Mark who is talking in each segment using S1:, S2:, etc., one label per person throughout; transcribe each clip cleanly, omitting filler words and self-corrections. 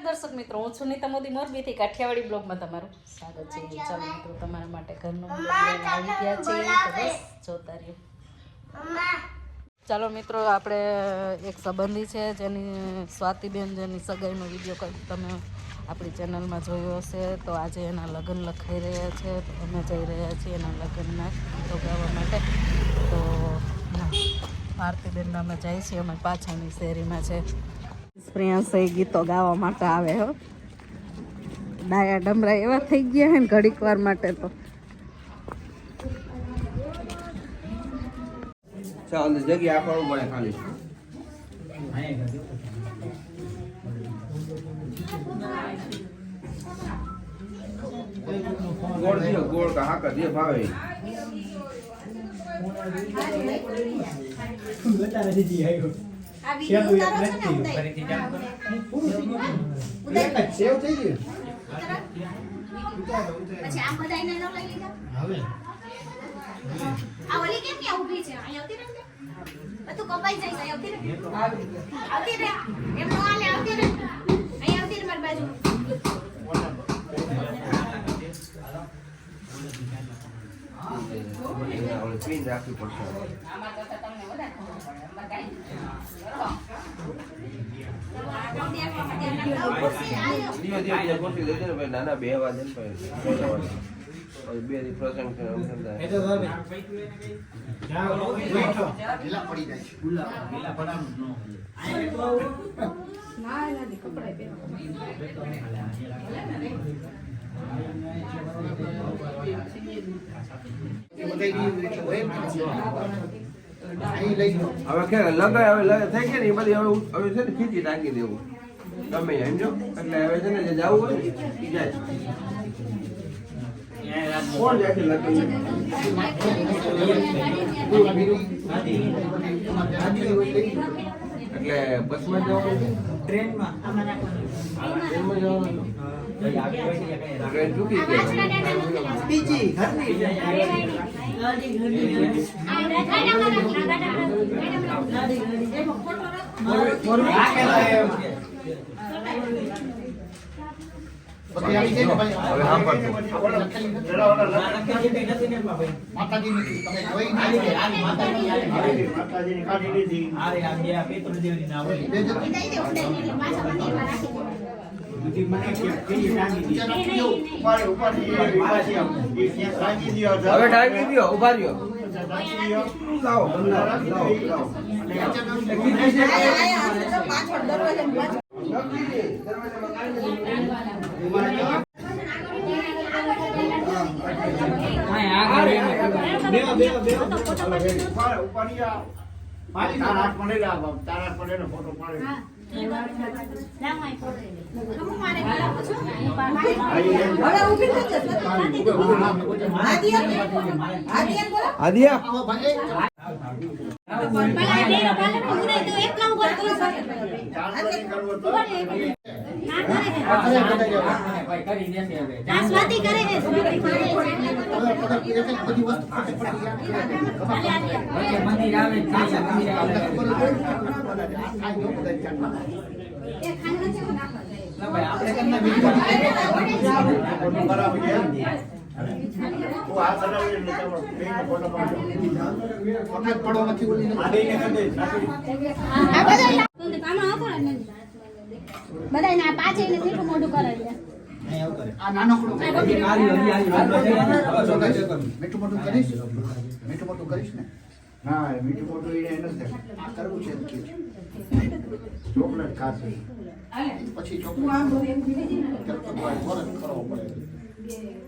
S1: દર્શક મિત્રો, હું છું નીતા મોદી મોરબીથી કાઠિયાવાડી બ્લોગમાં તમારું સ્વાગત છે. ચાલો મિત્રો, તમારા માટે ઘરનો બ્લોગ લઈને આવી ગયા છે, તો બસ જોતા રહ્યો. ચાલો મિત્રો, આપણે એક સંબંધી છે જેની સ્વાતિબેન જેની સગાઈનો વિડીયો તમે આપણી ચેનલમાં જોયો હશે. તો આજે એના લગ્ન લખાઈ રહ્યા છે, તો અમે જઈ રહ્યા છીએ એના લગ્નના ગીતો ગાવા માટે. તો ભારતીબેન અમે જઈએ છીએ, અમે પાછળની શેરીમાં છે. પ્રિયાંશ ગીતો ગાવા માટે આવે હો. ડાયા ડમરા એવા થઈ ગયા હે ને ઘડીક વાર માટે તો.
S2: ચાલ જગ્યા આપવાનું પડે ખાલી. ગોળ દિયો, ગોળ કા હાકા દે ભાવે.
S3: બતાવે દીદી આવ્યો. આ વિડિયો ઉતારો છો ને ફરીથી ચાલુ કરો. ઉદય સેવ થઈ ગયું. પછી આ બધાને ન લઈ લીધા. હવે આ ઓલી કેમ કે ઊભી છે? અહીં આવતી રહે. બધું કપાઈ જાય છે. આવતી રહે. આવતી રહે. એમ નો આલે આવતી રહે. અહીં આવતી રહે મારી બાજુ.
S2: પીન રાખવી પડશે. નાના બે વાર બે પ્રસંગ હવે કે લગાય હવે થઈ ગયા ને એ બધી હવે છે ને ખીચી નાખી દેવું ગમે સમજો. એટલે હવે છે ને જે જવું હોય ને એ જાય. કોણ જાય છે લગાઈ? એટલે બસમાં જવાનું, ટ્રેનમાં જવાનું. ટ્રેન ચૂકી ગઈ. બીજી હવે ટાંકી દો, ઉભા રહ્યો. લાવો
S4: બધા ના પાછે મીઠું મોઢું કરાવી દે.
S3: આ નાનો મીઠું મોટું કરીશ, મીઠું મોટું કરીશ ને. ના મીઠું મોટું એને આ કરવું છે. ચોકલેટ ખાશે પછી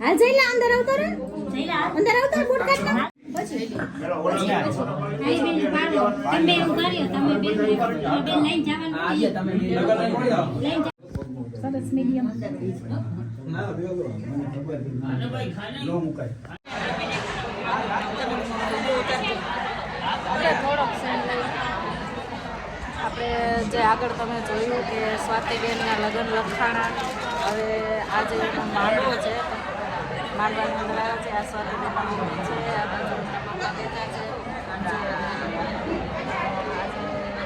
S4: હાલ જઈલા અંદર આવતો રે. અંદર આવતો બૂટ કાઢ ના. પછી તમે ઉગાડ્યો, તમે બેન લઈને જવાનું. સરસ મીડિયમ.
S1: આપણે જે આગળ તમે જોયું કે સ્વાતિબેનના લગ્ન લખાણા. હવે આજે એનો માંડવો છે, માંડવાની અંદર આવે છે. આ સ્વાતિબેનના મમ્મી છે, આ બાજુ પપ્પા બેઠા છે.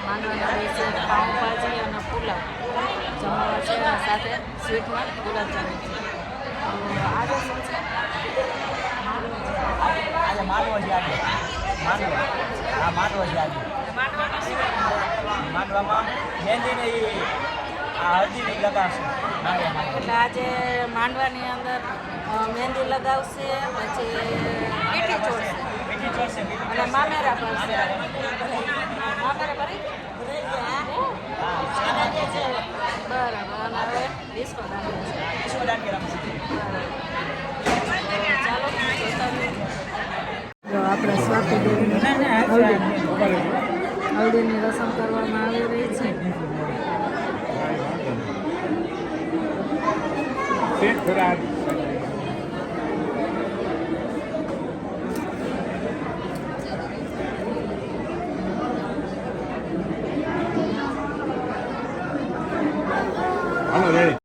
S1: માંડવાના હોય છે પાઉંભાજી અને પુલાવ. જમવા છે અને સાથે સ્વીટમાં ગુલાબજાંબુ છે. તો આજે શું છે?
S5: આજે માંડવો છે આજે માંડવો હા માંડવો છે આજે માંડવામાં મહેંદીને આ હળદીની લગાવશે
S1: એટલે આજે માંડવાની અંદર મહેંદી લગાવશે, પછી પીઠી ચોળશે
S5: બીજી ચોરસે
S1: અને મામેરા ભરશે. મામેરા ભરી બરાબર. અને હવે ડિસ્કો દાંડિયા છે.
S5: શું દાંડિયા રમશે
S1: ચાલો જો આપણે સ્વાતિદેવીની હલ્દીની રસમ કરવામાં આવી રહી છે.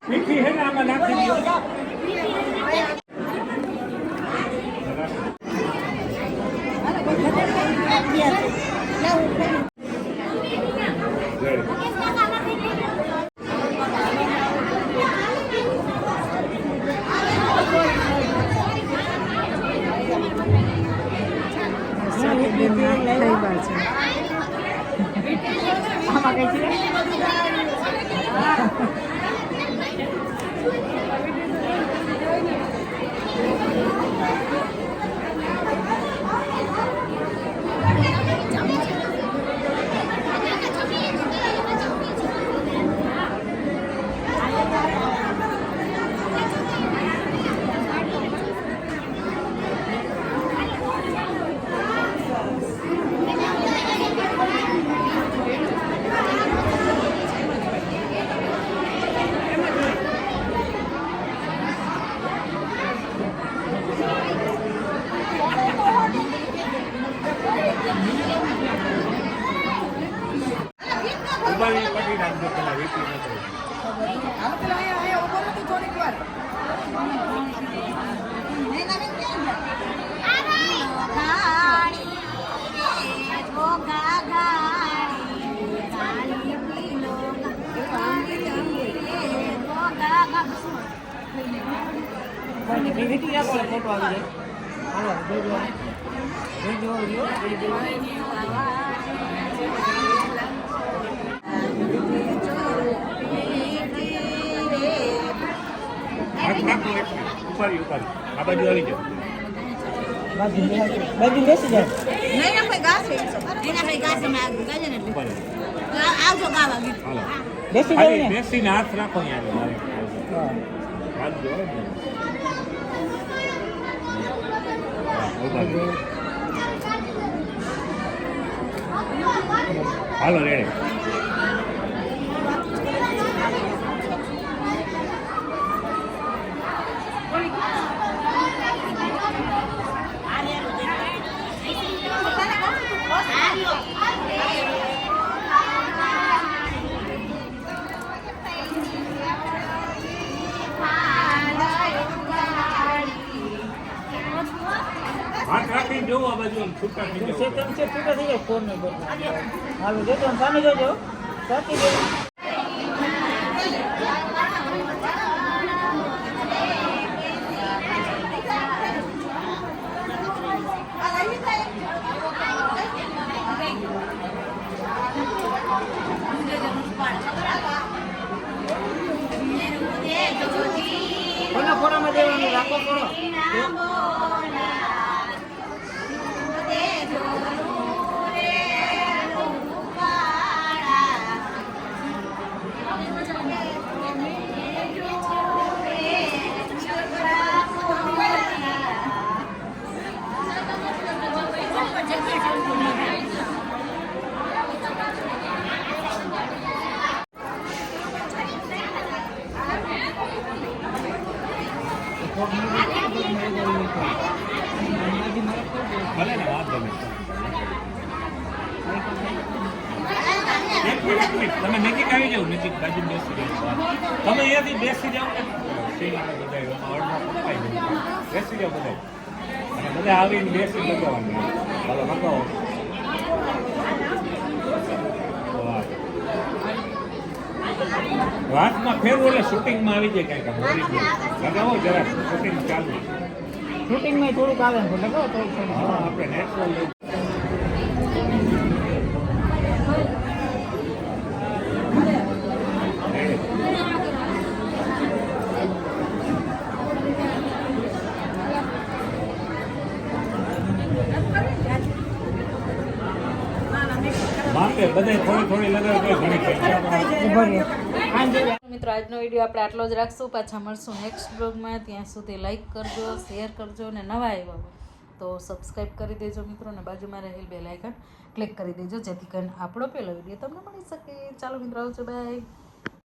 S6: મીઠી હે ને આમાં નાખી દો. ઉબાડી પડી રાખજો પેલા વીટી નથી. હાથ નાખો એટલે ઉપાડી આ બાજુ આવી જાઓ.
S5: બાજુ બેસી જાય
S6: ઉપાડી
S3: આવજો ગાવા ગીત.
S6: હાલો
S5: બેસી જાય
S6: ખાલી
S5: ને
S6: બેસીને હાથ રાખો અહીંયા બાજુ આવે ને. હા, ઉપાડી. હાલો રેડે. હાથ રાખીને જોવો આ બાજુ આમ છૂટા થઈ જાઓ.
S5: છૂટા થઈ જાય ફોન ને બધું હાલો જોજો સામે જોજો સાચી જોજો કોના ફોરામાં દેવાનું રાખો કરો
S6: ભલે ને વાંધો નહીં. એક મિનિટ તમે નજીક આવી જાઓ, નજીક બાજુ બેસી જાઓ. તમે અહીંયાથી બેસી જાઓ ને બધા પકવાઈ જાય બેસી જાઓ બધા અને બધા આવીને બેસી લગાવવાનું. ચાલો લગાવો. વાહ. વાતમાં ફેરવું એટલે શૂટિંગમાં આવી જાય કાંઈક લગાવો જરા શૂટિંગ ચાલુ
S5: શૂટિંગમાં થોડુંક આવે ને એટલે કહો થોડુંક
S6: હા આપણે નેચરલ માપે બધે થોડી થોડી લગાવે તો ઘણી પૈસા
S1: મિત્રો આજનો વિડીયો આપણે આટલો જ રાખશું. પાછા મળશું નેક્સ્ટ બ્લોગમાં. ત્યાં સુધી લાઈક કરજો, શેર કરજો અને નવા આવ્યા હોય તો સબસ્ક્રાઈબ કરી દેજો મિત્રો, અને બાજુમાં રહેલ બેલ આઇકન ક્લિક કરી દેજો જેથી કરીને આપણો પહેલો વિડીયો તમને મળી શકે. ચાલો મિત્રો આવજો, બાય.